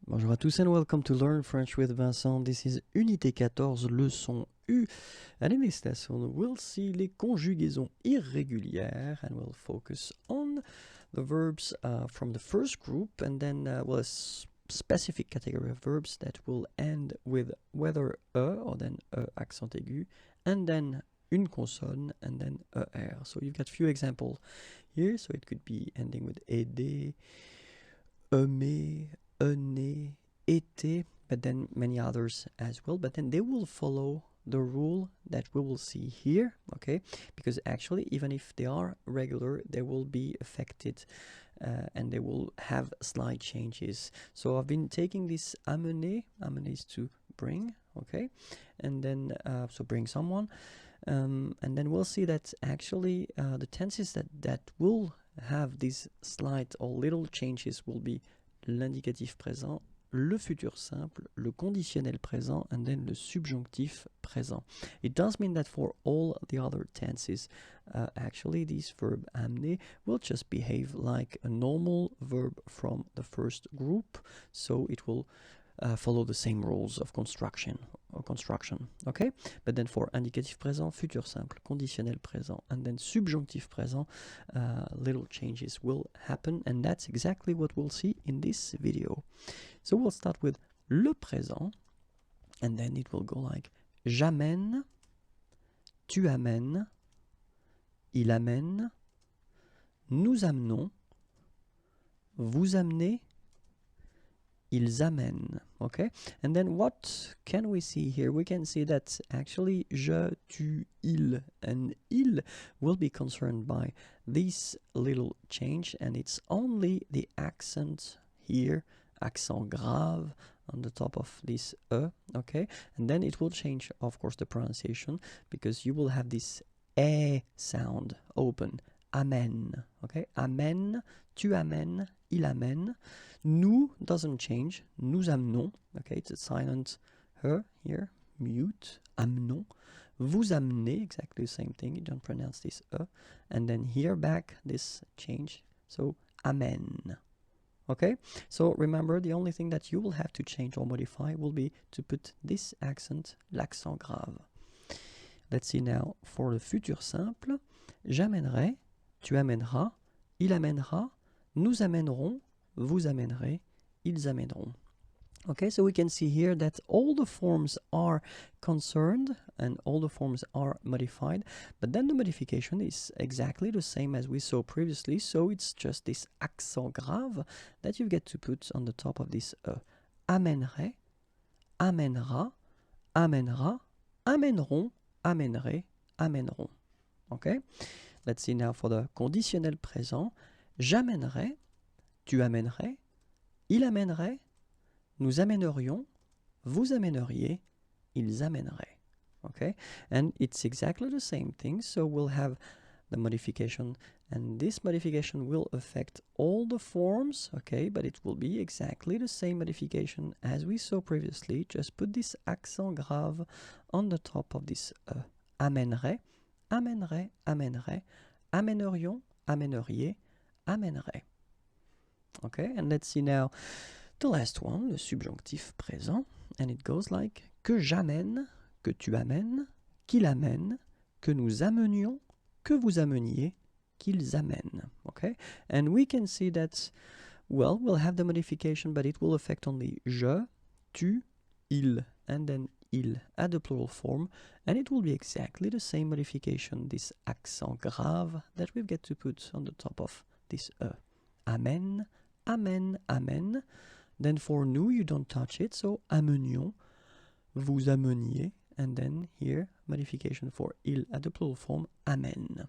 Bonjour à tous and welcome to Learn French with Vincent. This is Unité 14, leçon U. And in this lesson, we'll see les conjugaisons irrégulières and we'll focus on the verbs from the first group and then a specific category of verbs that will end with whether or then accent aigu and then une consonne and then er. So you've got few examples here. So it could be ending with aider, aimer, né, été, but then many others as well. But then they will follow the rule that we will see here, okay? Because actually, even if they are regular, they will be affected and they will have slight changes. So I've been taking this amener is to bring, okay? And then, so bring someone. And then we'll see that actually the tenses that will have these slight or little changes will be l'indicatif présent, le futur simple, le conditionnel présent, and then le subjonctif présent. It does mean that for all the other tenses, actually this verb amener will just behave like a normal verb from the first group, so it will follow the same rules of construction, okay? But then for indicatif présent, futur simple, conditionnel présent, and then subjonctif présent, little changes will happen, and that's exactly what we'll see in this video. So we'll start with le présent, and then it will go like j'amène, tu amènes, il amène, nous amenons, vous amenez, ils amènent, okay? And then what can we see here? We can see that actually je, tu, il, and il will be concerned by this little change, and it's only the accent here, accent grave, on the top of this okay? And then it will change, of course, the pronunciation, because you will have this sound open, amène, okay? Amène, tu amènes, il amène. Nous doesn't change, nous amenons, okay? It's a silent here, mute, amenons. Vous amenez, exactly the same thing, you don't pronounce this and then here back this change, so amène. Okay, so remember, the only thing that you will have to change or modify will be to put this accent, l'accent grave. Let's see now for the futur simple. J'amènerai, tu amèneras, il amènera, nous amènerons, vous amènerez, ils amèneront. Okay, so we can see here that all the forms are concerned and all the forms are modified, but then the modification is exactly the same as we saw previously, so it's just this accent grave that you get to put on the top of this amènerait, amènera, amènera, amèneront, amènerait, amèneront. Okay, let's see now for the conditionnel présent. J'amènerai, tu amènerais, il amènerait, nous amènerions, vous amèneriez, ils amèneraient. Okay, and it's exactly the same thing, so we'll have the modification, and this modification will affect all the forms, okay, but it will be exactly the same modification as we saw previously. Just put this accent grave on the top of this amènerait, amènerait, amènerait, amènerions, amèneriez, amènerait. Okay, and let's see now the last one, le subjonctif présent, and it goes like que j'amène, que tu amènes, qu'il amène, que nous amenions, que vous ameniez, qu'ils amènent. Okay, and we can see that, well, we'll have the modification, but it will affect only je, tu, il, and then il at the plural form, and it will be exactly the same modification, this accent grave that we've got to put on the top of this amène, amène, amène. Then for nous, you don't touch it, so amenions, vous ameniez, and then here, modification for il at the plural form, amène.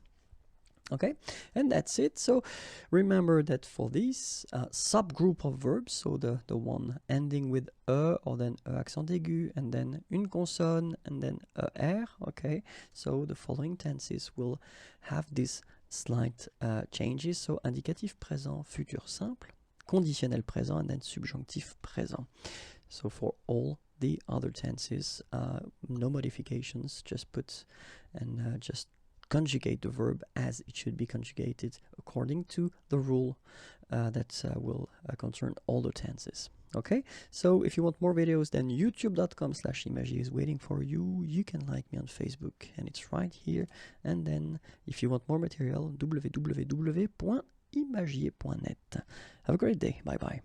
Okay, and that's it. So remember that for this subgroup of verbs, so the one ending with or then accent aigu, and then une consonne, and then er, okay, so the following tenses will have these slight changes, so indicatif présent, futur simple, conditionnel présent, and then subjonctif présent. So for all the other tenses, no modifications, just put and just conjugate the verb as it should be conjugated according to the rule that will concern all the tenses. Okay, so if you want more videos, then youtube.com/imagier is waiting for you. You can like me on Facebook, and it's right here. And then if you want more material, www.imagier.net. Have a great day. Bye bye.